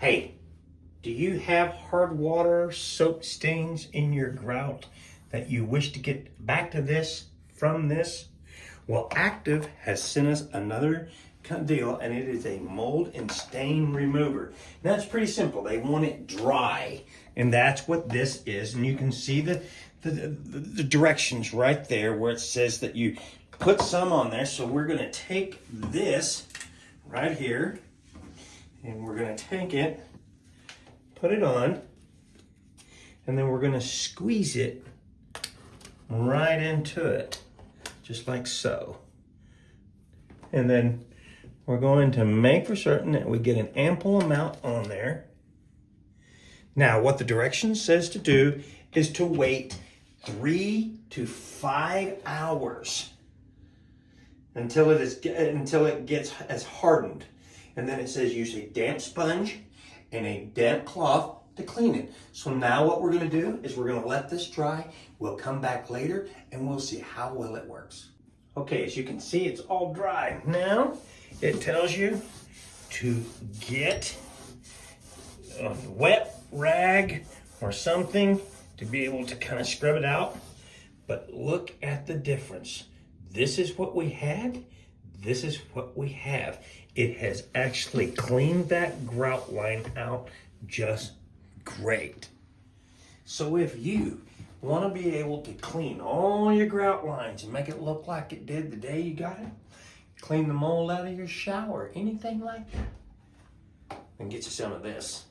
Hey, do you have hard water soap stains in your grout that you wish to get back to this from this? Well, Active has sent us another deal, and it is a mold and stain remover. Now it's pretty simple. They want it dry, and that's what this is. And you can see the directions right there where it says that you put some on there. So we're going to take this right here, and we're going to take it, put it on, and then we're going to squeeze it right into it, just like so. And then we're going to make for certain that we get an ample amount on there. Now, what the direction says to do is to wait 3 to 5 hours until it gets as hardened. And then it says use a damp sponge and a damp cloth to clean it. So now what we're going to do is we're going to let this dry. We'll come back later and we'll see how well it works. Okay, as you can see, it's all dry. Now it tells you to get a wet rag or something to be able to kind of scrub it out. But look at the difference. This is what we had. This is what we have. It has actually cleaned that grout line out just great. So if you want to be able to clean all your grout lines and make it look like it did the day you got it, clean the mold out of your shower, anything like that, and get you some of this.